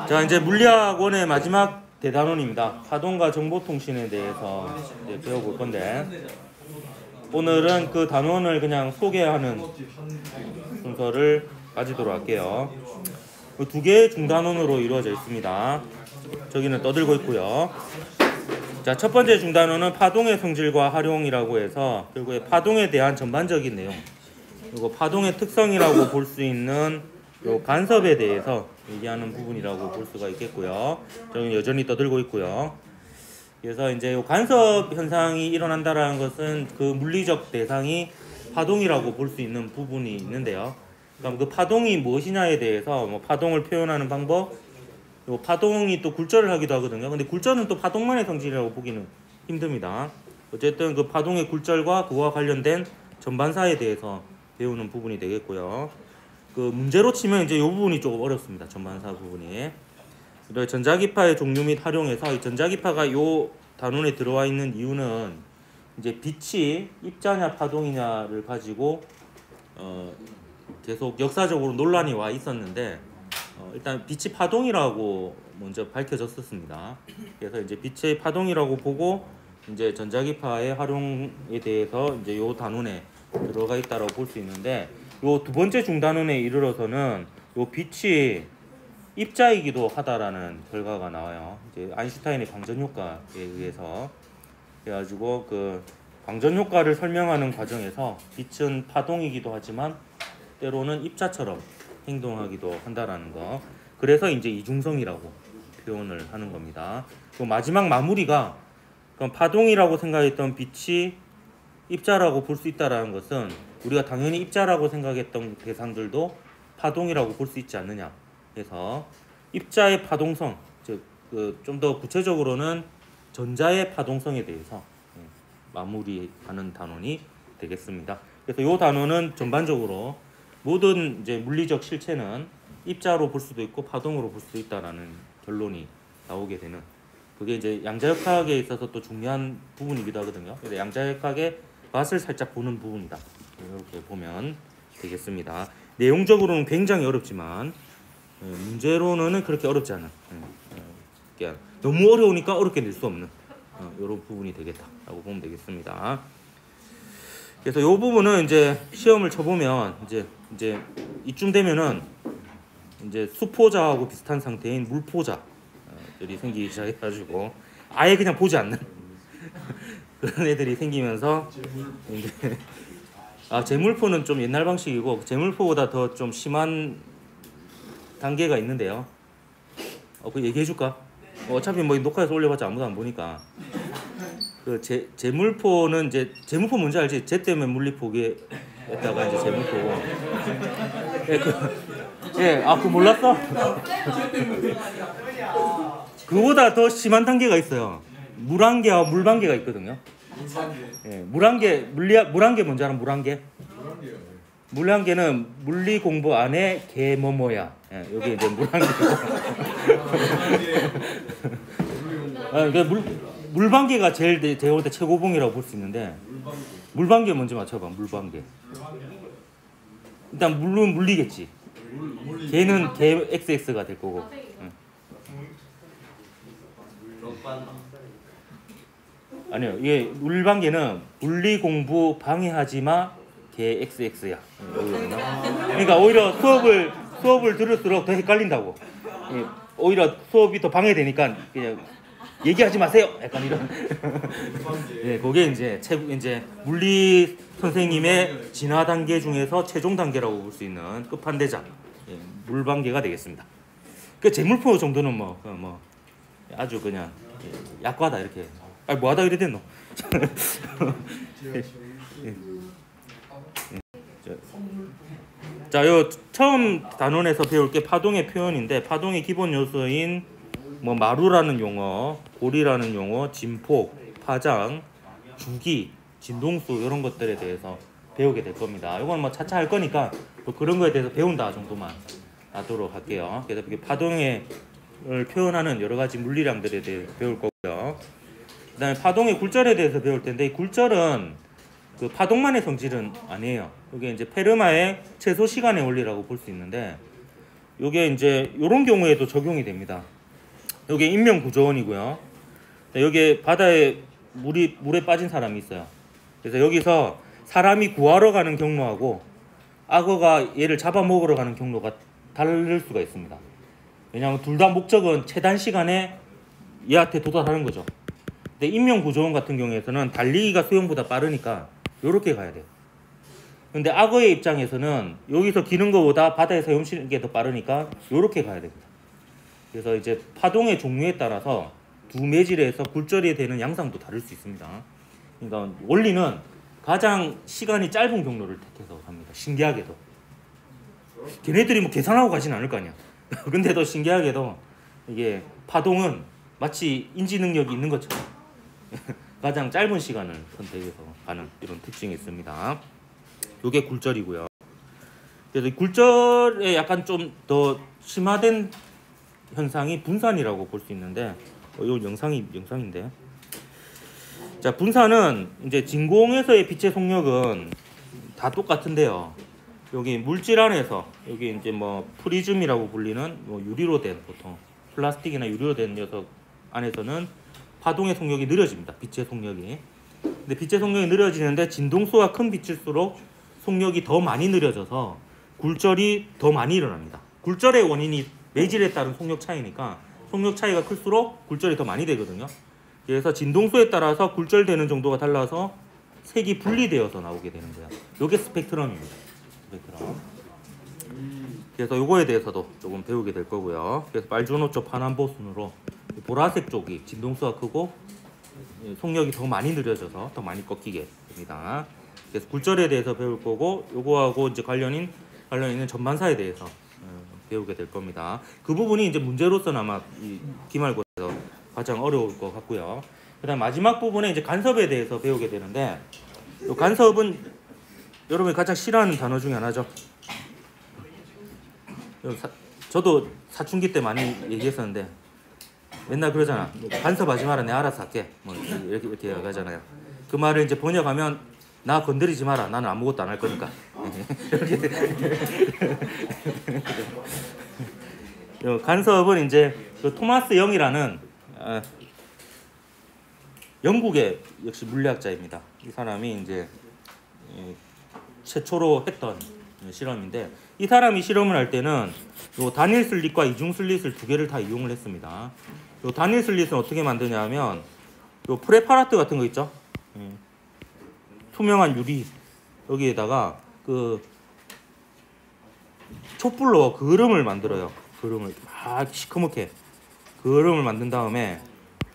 자, 이제 물리학원의 마지막 대단원입니다. 파동과 정보통신에 대해서 이제 배워볼 건데, 오늘은 그 단원을 그냥 소개하는 순서를 가지도록 할게요. 두 개의 중단원으로 이루어져 있습니다. 저기는 떠들고 있고요. 자, 첫 번째 중단원은 파동의 성질과 활용이라고 해서 결국에 파동에 대한 전반적인 내용, 그리고 파동의 특성이라고 볼 수 있는 요 간섭에 대해서 얘기하는 부분이라고 볼 수가 있겠고요. 저는 여전히 떠들고 있고요. 그래서 이제 요 간섭 현상이 일어난다라는 것은 그 물리적 대상이 파동이라고 볼 수 있는 부분이 있는데요. 그럼 그 파동이 무엇이냐에 대해서 뭐 파동을 표현하는 방법, 요 파동이 또 굴절을 하기도 하거든요. 근데 굴절은 또 파동만의 성질이라고 보기는 힘듭니다. 어쨌든 그 파동의 굴절과 그와 관련된 전반사에 대해서 배우는 부분이 되겠고요. 그 문제로 치면 이제 이 부분이 조금 어렵습니다. 전반사 부분이. 그리고 전자기파의 종류 및 활용에서 이 전자기파가 이 단원에 들어와 있는 이유는 이제 빛이 입자냐 파동이냐를 가지고 계속 역사적으로 논란이 와 있었는데 일단 빛이 파동이라고 먼저 밝혀졌었습니다. 그래서 이제 빛의 파동이라고 보고 이제 전자기파의 활용에 대해서 이제 이 단원에 들어가 있다라고 볼 수 있는데, 요 두 번째 중단원에 이르러서는 요 빛이 입자이기도 하다라는 결과가 나와요. 이제 아인슈타인의 광전 효과에 의해서. 그래가지고 그 광전 효과를 설명하는 과정에서 빛은 파동이기도 하지만 때로는 입자처럼 행동하기도 한다라는 거. 그래서 이제 이중성이라고 표현을 하는 겁니다. 그 마지막 마무리가 그럼 파동이라고 생각했던 빛이 입자라고 볼 수 있다라는 것은 우리가 당연히 입자라고 생각했던 대상들도 파동이라고 볼 수 있지 않느냐 해서 입자의 파동성, 즉 좀 더 구체적으로는 전자의 파동성에 대해서 마무리하는 단원이 되겠습니다. 그래서 이 단원은 전반적으로 모든 이제 물리적 실체는 입자로 볼 수도 있고 파동으로 볼 수도 있다라는 결론이 나오게 되는, 그게 이제 양자역학에 있어서 또 중요한 부분이기도 하거든요. 그래서 양자역학의 맛을 살짝 보는 부분이다. 이렇게 보면 되겠습니다. 내용적으로는 굉장히 어렵지만 문제로는 그렇게 어렵지 않은, 너무 어려우니까 어렵게 낼 수 없는 이런 부분이 되겠다라고 보면 되겠습니다. 그래서 이 부분은 이제 시험을 쳐보면 이제 이쯤 되면은 이제 수포자하고 비슷한 상태인 물포자들이 생기기 시작해가지고 아예 그냥 보지 않는 그런 애들이 생기면서 이제 재물포는 좀 옛날 방식이고 재물포보다 더 좀 심한 단계가 있는데요. 그 얘기해 줄까? 어차피 뭐 녹화해서 올려봤자 아무도 안 보니까. 그 재물포는 이제 재물포 뭔지 알지? 재 때문에 물리 포기했다가 이제 재물포고. 그 몰랐어? 그보다 더 심한 단계가 있어요. 물안개와 물방개가 있거든요. 물안개 뭔지 알아? 물안개는 물리 공부 안에 개뭐뭐야. 여기 이제 물안개고. 물방개가 제가 볼 때 최고봉이라고 볼 수 있는데, 물방개 뭔지 맞춰봐. 물방개. 일단 물은 물리겠지. 개는 개 XX가 될 거고. 아니요, 이게 물방개는 물리 공부 방해하지 마 개 XX야. 그러니까 오히려 수업을 들을수록 더 헷갈린다고. 오히려 수업이 더 방해되니까 그냥 얘기하지 마세요. 약간 이런. 그게 이제 물리 선생님의 진화 단계 중에서 최종 단계라고 볼 수 있는 끝판대작 물방개가 되겠습니다. 그 재물포 정도는 뭐 아주 그냥 약과다 이렇게. 뭐하다 이래 됐노? 자, 요 처음 단원에서 배울 게 파동의 표현인데, 파동의 기본 요소인 뭐 마루라는 용어, 고리라는 용어, 진폭, 파장, 주기, 진동수 이런 것들에 대해서 배우게 될 겁니다. 이건 뭐 차차 할 거니까 또 그런 거에 대해서 배운다 정도만 하도록 할게요. 그래서 파동을 표현하는 여러 가지 물리량들에 대해 배울 거고요. 그다음에 파동의 굴절에 대해서 배울 텐데, 이 굴절은 그 파동만의 성질은 아니에요. 이게 이제 페르마의 최소 시간의 원리라고 볼 수 있는데, 요게 이제 요런 경우에도 적용이 됩니다. 요게 인명구조원이고요. 여기에 바다에 물에 빠진 사람이 있어요. 그래서 여기서 사람이 구하러 가는 경로하고 악어가 얘를 잡아먹으러 가는 경로가 다를 수가 있습니다. 왜냐하면 둘 다 목적은 최단 시간에 얘한테 도달하는 거죠. 근데 인명구조원 같은 경우에서는 달리기가 수영보다 빠르니까 요렇게 가야 돼요. 근데 악어의 입장에서는 여기서 기는 것보다 바다에서 헤엄치는 게 더 빠르니까 요렇게 가야 됩니다. 그래서 이제 파동의 종류에 따라서 두 매질에서 굴절이 되는 양상도 다를 수 있습니다. 그러니까 원리는 가장 시간이 짧은 경로를 택해서 갑니다. 신기하게도. 걔네들이 뭐 계산하고 가진 않을 거 아니야. 근데도 신기하게도 이게 파동은 마치 인지 능력이 있는 것처럼 가장 짧은 시간을 선택해서 가는 이런 특징이 있습니다. 이게 굴절이고요. 그래서 굴절에 약간 좀 더 심화된 현상이 분산이라고 볼 수 있는데, 이 영상인데, 자, 분산은 이제 진공에서의 빛의 속력은 다 똑같은데요. 여기 물질 안에서 여기 이제 뭐 프리즘이라고 불리는 뭐 유리로 된, 보통 플라스틱이나 유리로 된 녀석 안에서는 파동의 속력이 느려집니다. 빛의 속력이. 근데 빛의 속력이 느려지는데 진동수가 큰 빛일수록 속력이 더 많이 느려져서 굴절이 더 많이 일어납니다. 굴절의 원인이 매질에 따른 속력 차이니까 속력 차이가 클수록 굴절이 더 많이 되거든요. 그래서 진동수에 따라서 굴절되는 정도가 달라서 색이 분리되어서 나오게 되는 거예요. 이게 스펙트럼입니다. 스펙트럼. 그래서 요거에 대해서도 조금 배우게 될 거고요. 그래서 빨주노 쪽 파남보 순으로 보라색 쪽이 진동수가 크고 속력이 더 많이 느려져서 더 많이 꺾이게 됩니다. 그래서 굴절에 대해서 배울 거고, 요거하고 이제 관련 있는 전반사에 대해서 배우게 될 겁니다. 그 부분이 이제 문제로서는 아마 이 기말고사에서 가장 어려울 것 같고요. 그다음 마지막 부분에 이제 간섭에 대해서 배우게 되는데, 요 간섭은 여러분이 가장 싫어하는 단어 중에 하나죠. 저도 사춘기 때 많이 얘기했었는데 맨날 그러잖아. 간섭하지 마라, 내가 알아서 할게. 뭐 이렇게 하잖아요. 그 말을 이제 번역하면 나 건드리지 마라, 나는 아무것도 안 할 거니까. 간섭은 이제 그 토마스 영이라는 영국의 역시 물리학자입니다. 이 사람이 이제 최초로 했던 실험인데, 이 사람이 실험을 할 때는 요 단일 슬릿과 이중 슬릿을 두 개를 다 이용을 했습니다. 요 단일 슬릿은 어떻게 만드냐면 요 프레파라트 같은 거 있죠? 투명한 유리 여기에다가 그 촛불로 그름을 만들어요. 그름을 막 시커멓게 그름을 만든 다음에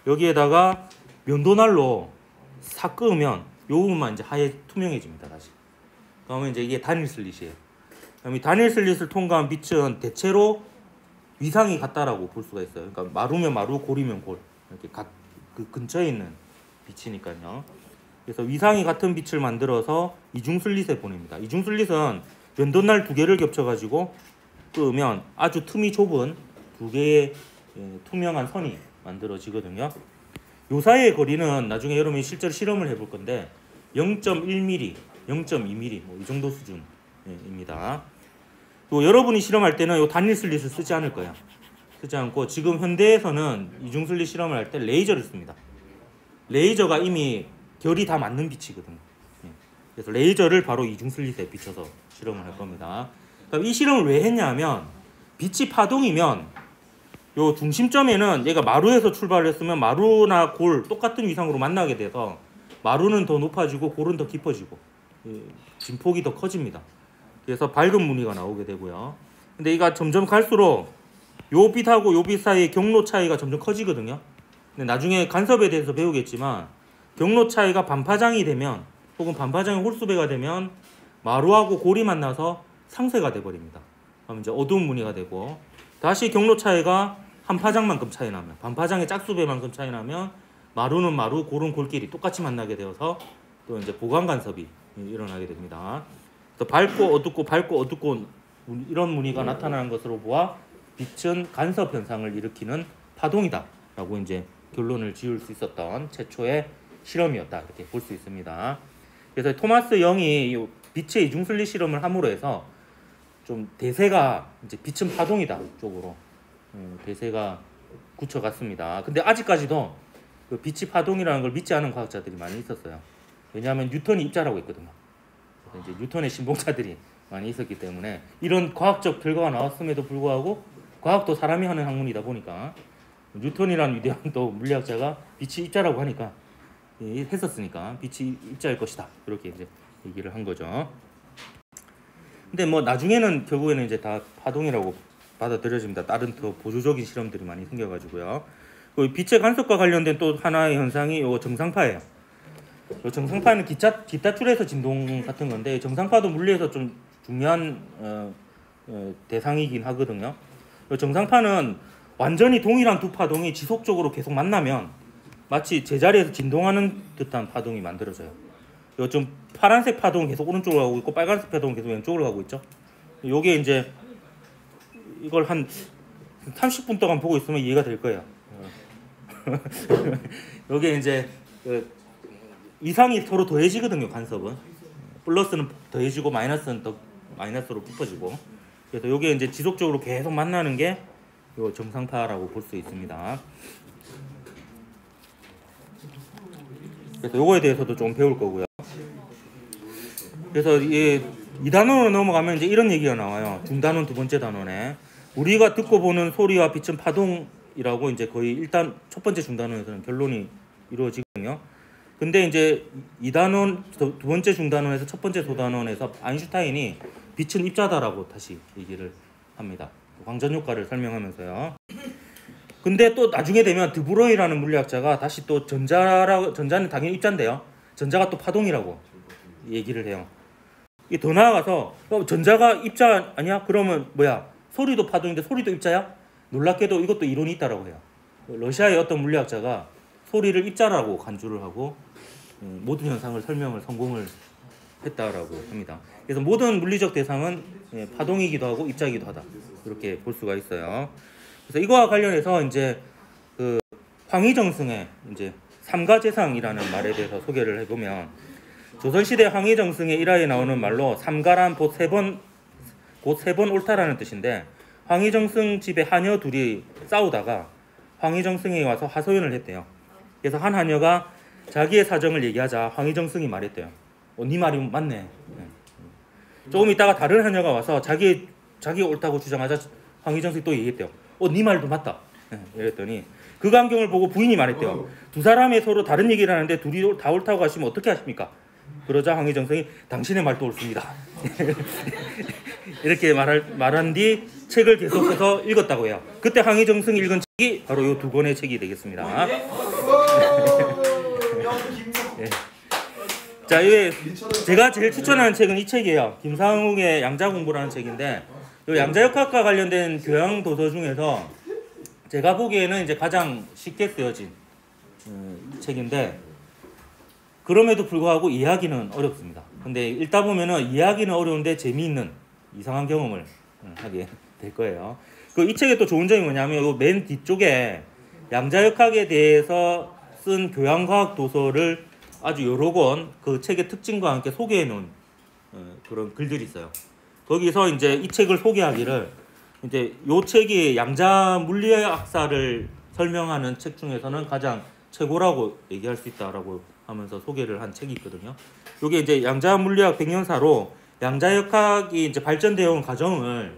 여기에다가 면도날로 싹 끄으면 요 부분만 이제 하얘 투명해집니다. 다시. 그러면 이제 이게 단일 슬릿이에요. 그럼 이 단일 슬릿을 통과한 빛은 대체로 위상이 같다라고 볼 수가 있어요. 그러니까 마루면 마루, 골이면 골, 이렇게 그 근처에 있는 빛이니까요. 그래서 위상이 같은 빛을 만들어서 이중 슬릿에 보냅니다. 이중 슬릿은 면도날 두 개를 겹쳐가지고 끄면 아주 틈이 좁은 두 개의 투명한 선이 만들어지거든요. 요 사이의 거리는 나중에 여러분이 실제로 실험을 해볼 건데 0.1mm, 0.2mm 뭐 이 정도 수준입니다. 또 여러분이 실험할 때는 요 단일 슬릿을 쓰지 않을 거예요. 쓰지 않고 지금 현대에서는 이중 슬릿 실험을 할 때 레이저를 씁니다. 레이저가 이미 결이 다 맞는 빛이거든요. 그래서 레이저를 바로 이중 슬릿에 비춰서 실험을 할 겁니다. 그럼 이 실험을 왜 했냐면 빛이 파동이면 요 중심점에는 얘가 마루에서 출발을 했으면 마루나 골 똑같은 위상으로 만나게 돼서 마루는 더 높아지고 골은 더 깊어지고 진폭이 더 커집니다. 그래서 밝은 무늬가 나오게 되고요. 근데 이가 점점 갈수록 요 빛하고 요 빛 사이의 경로 차이가 점점 커지거든요. 근데 나중에 간섭에 대해서 배우겠지만 경로 차이가 반파장이 되면 혹은 반파장이 홀수배가 되면 마루하고 골이 만나서 상쇄가 돼버립니다. 그럼 이제 어두운 무늬가 되고, 다시 경로 차이가 한 파장만큼 차이 나면, 반파장의 짝수배만큼 차이 나면 마루는 마루, 골은 골끼리 똑같이 만나게 되어서 또 이제 보강 간섭이 일어나게 됩니다. 그래서 밝고 어둡고 이런 무늬가 나타나는 것으로 보아 빛은 간섭 현상을 일으키는 파동이다라고 이제 결론을 지을 수 있었던 최초의 실험이었다, 이렇게 볼 수 있습니다. 그래서 토마스 영이 빛의 이중 슬릿 실험을 함으로 해서 좀 대세가 이제 빛은 파동이다 쪽으로 대세가 굳혀갔습니다. 근데 아직까지도 그 빛이 파동이라는 걸 믿지 않은 과학자들이 많이 있었어요. 왜냐하면 뉴턴이 입자라고 했거든요. 그래서 이제 뉴턴의 신봉자들이 많이 있었기 때문에 이런 과학적 결과가 나왔음에도 불구하고 과학도 사람이 하는 학문이다 보니까 뉴턴이라는 위대한 또 물리학자가 빛이 입자라고 하니까 했었으니까 빛이 입자일 것이다 이렇게 이제 얘기를 한 거죠. 근데 뭐 나중에는 결국에는 이제 다 파동이라고 받아들여집니다. 다른 더 보조적인 실험들이 많이 생겨가지고요. 그 빛의 간섭과 관련된 또 하나의 현상이 요 정상파예요. 요 정상파는 기타 줄에서 진동 같은 건데 정상파도 물리에서 좀 중요한 대상이긴 하거든요. 요 정상파는 완전히 동일한 두 파동이 지속적으로 계속 만나면 마치 제자리에서 진동하는 듯한 파동이 만들어져요. 요 좀 파란색 파동은 계속 오른쪽으로 가고 있고 빨간색 파동은 계속 왼쪽으로 가고 있죠. 요게 이제 이걸 한 30분 동안 보고 있으면 이해가 될 거예요. 요게 이제 이상이 서로 더해지거든요. 간섭은 플러스는 더해지고 마이너스는 더 마이너스로 붙어지고 그래서 요게 이제 지속적으로 계속 만나는 게 요 정상파라고 볼 수 있습니다. 그래서 요거에 대해서도 좀 배울 거고요. 그래서 이 단원으로 넘어가면 이제 이런 얘기가 나와요. 중단원 두 번째 단원에 우리가 듣고 보는 소리와 빛은 파동이라고 이제 거의 일단 첫 번째 중단원에서는 결론이 이루어지거든요. 근데 이제 이 단원 두 번째 중단원에서 첫 번째 소단원에서 아인슈타인이 빛은 입자다라고 다시 얘기를 합니다. 광전 효과를 설명하면서요. 근데 또 나중에 되면 드브로이라는 물리학자가 다시 또 전자는 당연히 입자인데요. 전자가 또 파동이라고 얘기를 해요. 이게 더 나아가서 전자가 입자 아니야? 그러면 뭐야? 소리도 파동인데 소리도 입자야? 놀랍게도 이것도 이론이 있다라고 해요. 러시아의 어떤 물리학자가 소리를 입자라고 간주를 하고 모든 현상을 설명을 성공을 했다라고 합니다. 그래서 모든 물리적 대상은 파동이기도 하고 입자이기도 하다. 이렇게 볼 수가 있어요. 그래서 이거와 관련해서 이제 그 황희정승의 이제 삼가재상이라는 말에 대해서 소개를 해보면 조선시대 황희정승의 일화에 나오는 말로 삼가란 곧 세 번 옳다라는 뜻인데 황희정승 집에 하녀 둘이 싸우다가 황희정승이 와서 하소연을 했대요. 그래서 한 하녀가 자기의 사정을 얘기하자 황희정승이 말했대요. 네 말이 맞네. 조금 있다가 다른 하녀가 와서 자기가 옳다고 주장하자 황희정승이 또 얘기했대요. 네 말도 맞다. 이랬더니 그 광경을 보고 부인이 말했대요. 두 사람이 서로 다른 얘기를 하는데 둘이 다 옳다고 하시면 어떻게 하십니까? 그러자 황희정승이 당신의 말도 옳습니다. 이렇게 말한 뒤 책을 계속해서 읽었다고 해요. 그때 황희정승이 읽은 책이 바로 이 두 권의 책이 되겠습니다. 네. 자, 제가 제일 추천하는 책은 이 책이에요. 김상욱의 양자공부라는 책인데 이 양자역학과 관련된 교양 도서 중에서 제가 보기에는 이제 가장 쉽게 쓰여진 책인데 그럼에도 불구하고 이해하기는 어렵습니다. 근데 읽다 보면은 이해하기는 어려운데 재미있는 이상한 경험을 하게 될 거예요. 이 책의 또 좋은 점이 뭐냐면 이 맨 뒤쪽에 양자역학에 대해서 쓴 교양과학 도서를 아주 여러 권 그 책의 특징과 함께 소개해 놓은 그런 글들이 있어요. 거기서 이제 이 책을 소개하기를 이제 이 책이 양자 물리학사를 설명하는 책 중에서는 가장 최고라고 얘기할 수 있다라고 하면서 소개를 한 책이 있거든요. 이게 이제 양자 물리학 100년사로 양자역학이 이제 발전되어 온 과정을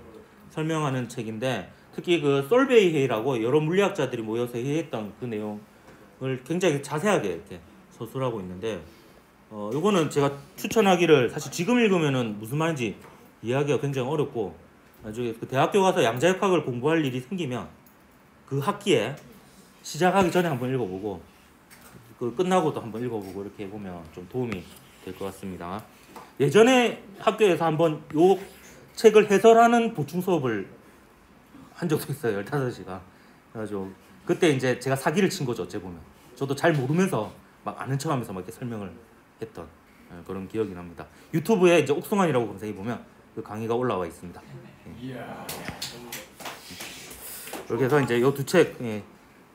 설명하는 책인데 특히 그 솔베이 회의라고 여러 물리학자들이 모여서 회의했던 그 내용을 굉장히 자세하게 이렇게 서술하고 있는데 요거는 제가 추천하기를 사실 지금 읽으면은 무슨 말인지 이해하기가 굉장히 어렵고 나중에 그 대학교 가서 양자역학을 공부할 일이 생기면 그 학기에 시작하기 전에 한번 읽어보고 그 끝나고도 한번 읽어보고 이렇게 해보면 좀 도움이 될 것 같습니다. 예전에 학교에서 한번 요 책을 해설하는 보충 수업을 한 적도 있어요. 15시간. 그래가지고 그때 이제 제가 사기를 친 거죠. 어째 보면 저도 잘 모르면서 막 아는 척하면서 막 이렇게 설명을 했던 그런 기억이 납니다. 유튜브에 이제 옥승환이라고 검색해 보면 그 강의가 올라와 있습니다. 이렇게 해서 이제 요 두 책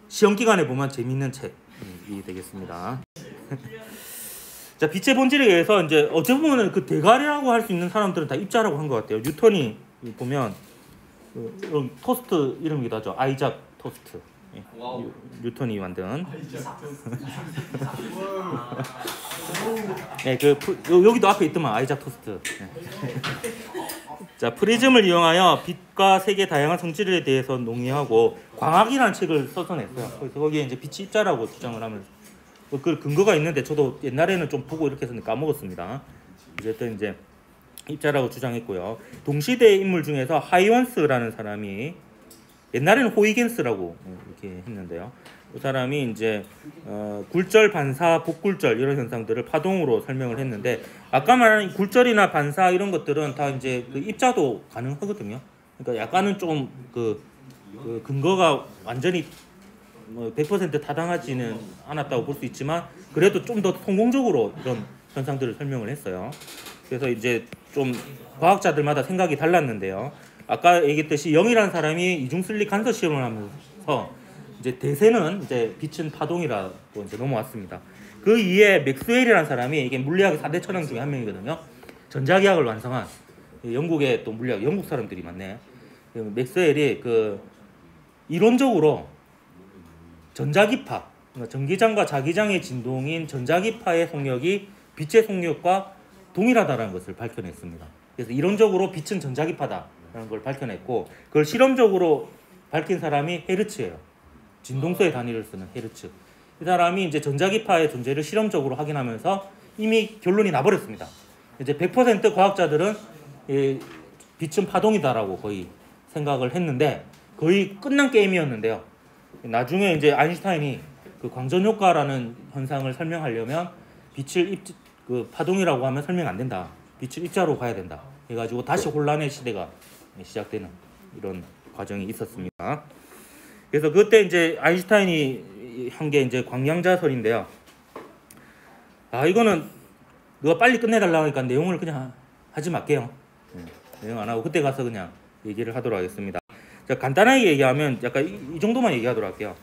시험 기간에 보면 재밌는 책이 되겠습니다. 자, 빛의 본질에 의해서 이제 어찌 보면 그 대가리라고 할 수 있는 사람들은 다 입자라고 한 것 같아요. 뉴턴이 보면 토스트 이름이기도 하죠. 아이작 토스트. 예. 뉴턴이 만든. 네, 여기도 앞에 있더만 아이작 토스트. 네. 자, 프리즘을 이용하여 빛과 색의 다양한 성질에 대해서 논의하고 광학이라는 책을 써서 냈어요. 그래서 거기에 이제 빛이 입자라고 주장을 하면서 그 근거가 있는데 저도 옛날에는 좀 보고 이렇게 해서 까먹었습니다. 어쨌든 이제 입자라고 주장했고요. 동시대의 인물 중에서 하이원스라는 사람이 옛날에는 호이겐스라고 이렇게 했는데요. 그 사람이 이제 굴절, 반사, 복굴절 이런 현상들을 파동으로 설명을 했는데 아까 말한 굴절이나 반사 이런 것들은 다 이제 그 입자도 가능하거든요. 그러니까 약간은 좀 그 근거가 완전히 뭐 100% 타당하지는 않았다고 볼 수 있지만 그래도 좀 더 성공적으로 이런 현상들을 설명을 했어요. 그래서 이제 좀 과학자들마다 생각이 달랐는데요. 아까 얘기했듯이 영이라는 사람이 이중슬립 간서 시험을 하면서 이제 대세는 이제 빛은 파동이라고 이제 넘어왔습니다. 그 이에 맥스웰이라는 사람이 이게 물리학의 4대 천왕 중에 한 명이거든요. 전자기학을 완성한 영국의 또 물리학 영국 사람들이 많네. 맥스웰이 그 이론적으로 전자기파, 그러니까 전기장과 자기장의 진동인 전자기파의 속력이 빛의 속력과 동일하다는 것을 밝혀냈습니다. 그래서 이론적으로 빛은 전자기파다라는 걸 밝혀냈고 그걸 실험적으로 밝힌 사람이 헤르츠예요. 진동수의 단위를 쓰는 헤르츠. 이 사람이 이제 전자기파의 존재를 실험적으로 확인하면서 이미 결론이 나버렸습니다. 이제 100% 과학자들은 빛은 파동이다라고 거의 생각을 했는데 거의 끝난 게임이었는데요. 나중에 이제 아인슈타인이 그 광전 효과라는 현상을 설명하려면 빛을 그 파동이라고 하면 설명 안 된다. 빛을 입자로 봐야 된다. 해가지고 다시 혼란의 시대가 시작되는 이런 과정이 있었습니다. 그래서 그때 이제 아인슈타인이 한 게 이제 광량자설인데요. 이거는 누가 빨리 끝내달라고 하니까 내용을 그냥 하지 말게요. 내용 안 하고 그때 가서 그냥 얘기를 하도록 하겠습니다. 자, 간단하게 얘기하면 약간 이 정도만 얘기하도록 할게요.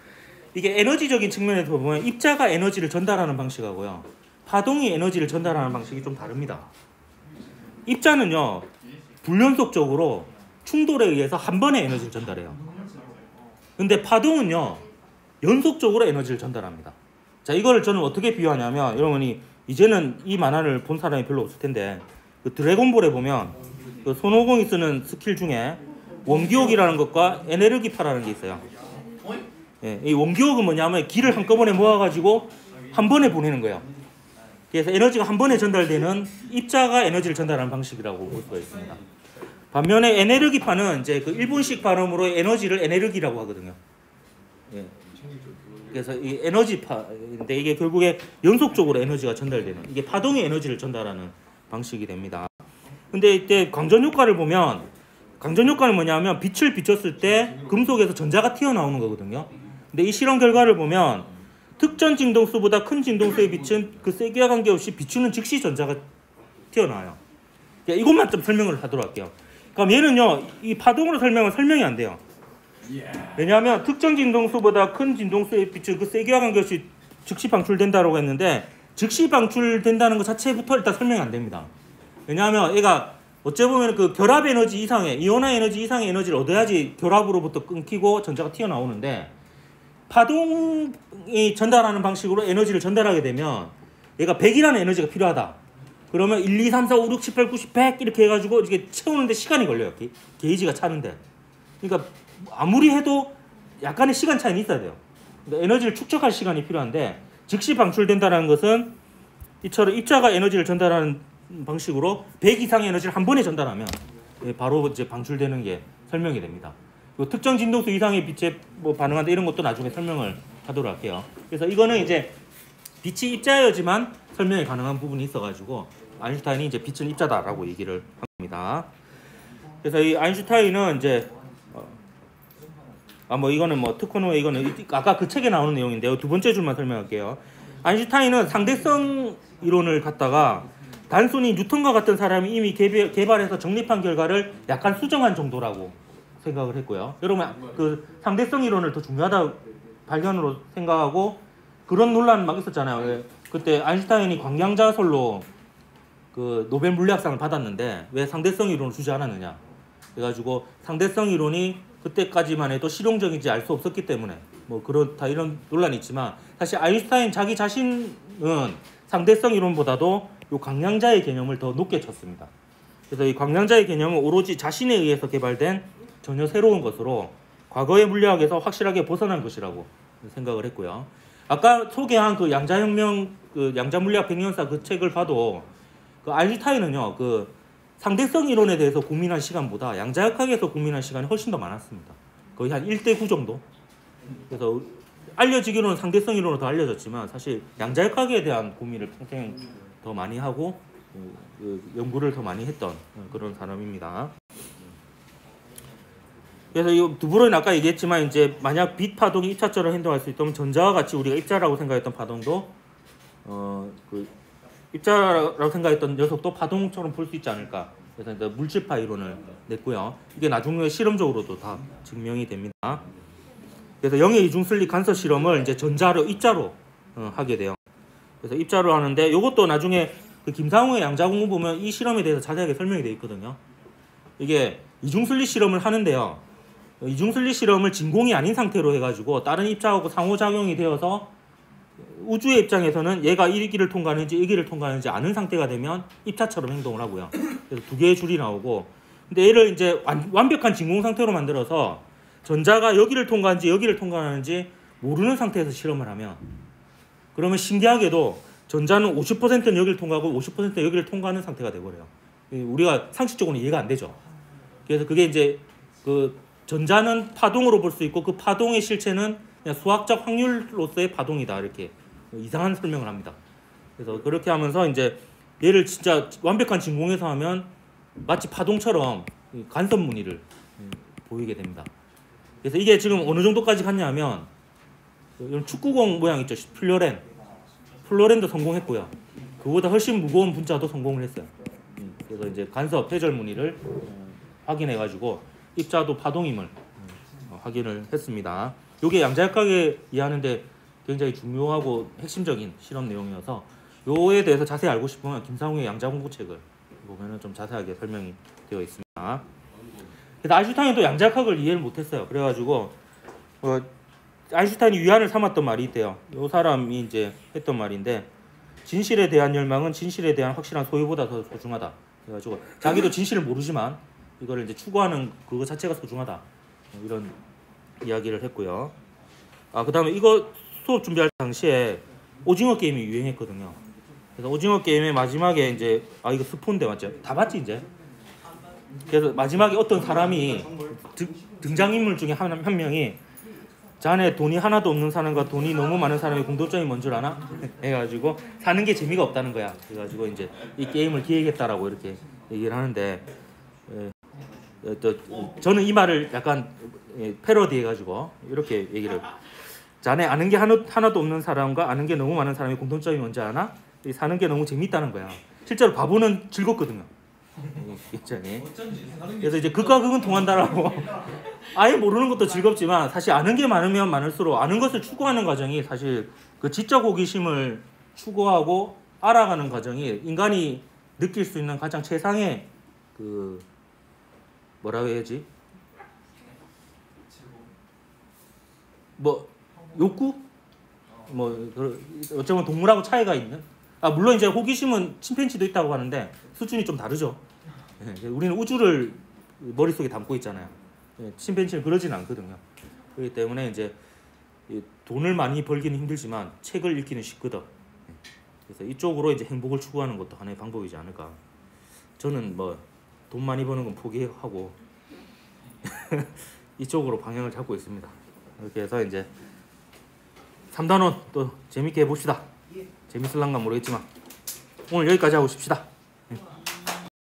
이게 에너지적인 측면에서 보면 입자가 에너지를 전달하는 방식하고요. 파동이 에너지를 전달하는 방식이 좀 다릅니다. 입자는요. 불연속적으로 충돌에 의해서 한 번에 에너지를 전달해요. 근데 파동은요. 연속적으로 에너지를 전달합니다. 자, 이걸 저는 어떻게 비유하냐면 여러분이 이제는 이 만화를 본 사람이 별로 없을 텐데 그 드래곤볼에 보면 그 손오공이 쓰는 스킬 중에 원기옥이라는 것과 에네르기파라는 게 있어요. 예, 이 원기옥은 뭐냐면 기를 한꺼번에 모아가지고 한 번에 보내는 거예요. 그래서 에너지가 한 번에 전달되는 입자가 에너지를 전달하는 방식이라고 볼 수가 있습니다. 반면에 에네르기파는 이제 그 일본식 발음으로 에너지를 에네르기라고 하거든요. 예. 그래서 이 에너지파인데 이게 결국에 연속적으로 에너지가 전달되는 이게 파동의 에너지를 전달하는 방식이 됩니다. 근데 이때 광전 효과를 보면 광전 효과는 뭐냐면 빛을 비췄을 때 금속에서 전자가 튀어나오는 거거든요. 근데 이 실험 결과를 보면 특정 진동수보다 큰 진동수의 빛은 그 세기와 관계없이 비추는 즉시 전자가 튀어나와요. 이것만 좀 설명을 하도록 할게요. 그럼 얘는요, 이 파동으로 설명이 안 돼요. 왜냐하면 특정 진동수보다 큰 진동수의 빛은 그 세기와 관계없이 즉시 방출된다고 했는데 즉시 방출된다는 것 자체부터 일단 설명이 안 됩니다. 왜냐하면 얘가 어째 보면 그 결합 에너지 이상의 이온화 에너지 이상의 에너지를 얻어야지 결합으로부터 끊기고 전자가 튀어나오는데 파동이 전달하는 방식으로 에너지를 전달하게 되면 얘가 100이라는 에너지가 필요하다. 그러면 1, 2, 3, 4, 5, 6, 7, 8, 9, 10, 100 이렇게 해가지고 이게 채우는데 시간이 걸려요. 게이지가 차는데. 그러니까 아무리 해도 약간의 시간 차이는 있어야 돼요. 그러니까 에너지를 축적할 시간이 필요한데 즉시 방출된다는 것은 이처럼 입자가 에너지를 전달하는 방식으로 100 이상의 에너지를 한 번에 전달하면 바로 이제 방출되는 게 설명이 됩니다. 특정 진동수 이상의 빛에 뭐 반응한다 이런 것도 나중에 설명을 하도록 할게요. 그래서 이거는 이제 빛이 입자여지만 설명이 가능한 부분이 있어가지고 아인슈타인이 이제 빛은 입자다라고 얘기를 합니다. 그래서 이 아인슈타인은 이제 뭐 이거는 뭐 특허노에 이거는 아까 그 책에 나오는 내용인데요. 두 번째 줄만 설명할게요. 아인슈타인은 상대성 이론을 갖다가 단순히 뉴턴과 같은 사람이 이미 개발해서 정립한 결과를 약간 수정한 정도라고 생각을 했고요. 여러분 그 상대성 이론을 더 중요하다 발견으로 생각하고 그런 논란 막 있었잖아요. 그때 아인슈타인이 광량자설로 그 노벨 물리학상을 받았는데 왜 상대성 이론을 주지 않았느냐. 그래가지고 상대성 이론이 그때까지만 해도 실용적인지 알 수 없었기 때문에 뭐 그렇다 이런 논란이 있지만 사실 아인슈타인 자기 자신은 상대성 이론보다도 요 광량자의 개념을 더 높게 쳤습니다. 그래서 이 광량자의 개념은 오로지 자신에 의해서 개발된 전혀 새로운 것으로 과거의 물리학에서 확실하게 벗어난 것이라고 생각을 했고요. 아까 소개한 그 양자혁명 그 양자물리학 백년사 그 책을 봐도 그 아인슈타인은요 그 상대성 이론에 대해서 고민한 시간보다 양자역학에서 고민한 시간이 훨씬 더 많았습니다. 거의 한 1대9 정도. 그래서 알려지기로는 상대성 이론으로 더 알려졌지만 사실 양자역학에 대한 고민을 평생 더 많이 하고 연구를 더 많이 했던 그런 사람입니다. 그래서 이 드브로이는 아까 얘기했지만 이제 만약 빛 파동이 입자처럼 행동할 수 있다면 전자와 같이 우리가 입자라고 생각했던 파동도 그 입자라고 생각했던 녀석도 파동처럼 볼 수 있지 않을까. 그래서 이제 물질파 이론을 냈고요. 이게 나중에 실험적으로도 다 증명이 됩니다. 그래서 영의 이중슬립 간섭 실험을 이제 전자로 입자로 하게 돼요. 그래서 입자로 하는데 이것도 나중에 그 김상우의 양자공부 보면 이 실험에 대해서 자세하게 설명이 되어 있거든요. 이게 이중슬립 실험을 하는데요. 이중슬립 실험을 진공이 아닌 상태로 해가지고 다른 입자하고 상호작용이 되어서 우주의 입장에서는 얘가 이 길을 통과하는지 이 길을 통과하는지 아는 상태가 되면 입자처럼 행동을 하고요. 그래서 두 개의 줄이 나오고, 근데 얘를 이제 완벽한 진공 상태로 만들어서 전자가 여기를 통과하는지 여기를 통과하는지 모르는 상태에서 실험을 하면, 그러면 신기하게도 전자는 50%는 여기를 통과하고 50%는 여기를 통과하는 상태가 돼버려요. 우리가 상식적으로 이해가 안 되죠. 그래서 그게 이제 그 전자는 파동으로 볼 수 있고 그 파동의 실체는 그냥 수학적 확률로서의 파동이다, 이렇게 이상한 설명을 합니다. 그래서 그렇게 하면서 이제 얘를 진짜 완벽한 진공에서 하면 마치 파동처럼 간섭 무늬를 보이게 됩니다. 그래서 이게 지금 어느 정도까지 갔냐면 이런 축구공 모양 있죠, 플로렌도 성공했고요. 그보다 훨씬 무거운 분자도 성공을 했어요. 그래서 이제 간섭 회절 무늬를 확인해가지고 입자도 파동임을 확인을 했습니다. 이게 양자역학에 이해하는데 굉장히 중요하고 핵심적인 실험 내용이어서 요에 대해서 자세히 알고 싶으면 김상우의 양자공부 책을 보면은 좀 자세하게 설명이 되어 있습니다. 그래서 아인슈타인도 양자역학을 이해를 못했어요. 그래가지고 아인슈타인이 위안을 삼았던 말이 있대요. 요 사람이 이제 했던 말인데, 진실에 대한 열망은 진실에 대한 확실한 소유보다 더 소중하다. 그래가지고 자기도 진실을 모르지만 이거를 이제 추구하는 그거 자체가 소중하다, 이런 이야기를 했고요. 그 다음에 이거 수업 준비할 당시에 오징어 게임이 유행했거든요. 그래서 오징어 게임의 마지막에 이제 이거 스폰데 맞죠? 다 봤지 이제? 그래서 마지막에 어떤 사람이 등장인물 중에 한 명이 자네 돈이 하나도 없는 사람과 돈이 너무 많은 사람의 공통점이 뭔 줄 아나? 해가지고 사는 게 재미가 없다는 거야. 그래가지고 이제 이 게임을 기획했다라고 이렇게 얘기를 하는데, 저는 이 말을 약간 패러디해가지고 이렇게 얘기를, 자네 아는 게 하나도 없는 사람과 아는 게 너무 많은 사람의 공통점이 뭔지 아나? 사는 게 너무 재밌다는 거야. 실제로 바보는 즐겁거든요. 그래서 이제 극과 극은 통한다라고. 아예 모르는 것도 즐겁지만 사실 아는 게 많으면 많을수록 아는 것을 추구하는 과정이, 사실 그 지적 호기심을 추구하고 알아가는 과정이 인간이 느낄 수 있는 가장 최상의 그 뭐라고 해야지? 뭐 욕구? 뭐 어쩌면 동물하고 차이가 있는. 물론 이제 호기심은 침팬지도 있다고 하는데 수준이 좀 다르죠. 우리는 우주를 머릿속에 담고 있잖아요. 침팬지는 그러지는 않거든요. 그렇기 때문에 이제 돈을 많이 벌기는 힘들지만 책을 읽기는 쉽거든. 그래서 이쪽으로 이제 행복을 추구하는 것도 하나의 방법이지 않을까. 저는 뭐 돈 많이 버는 건 포기하고 이쪽으로 방향을 잡고 있습니다. 이렇게 해서 이제 3단원 또 재밌게 해봅시다. 재밌을란가 모르겠지만 오늘 여기까지 하고 싶시다.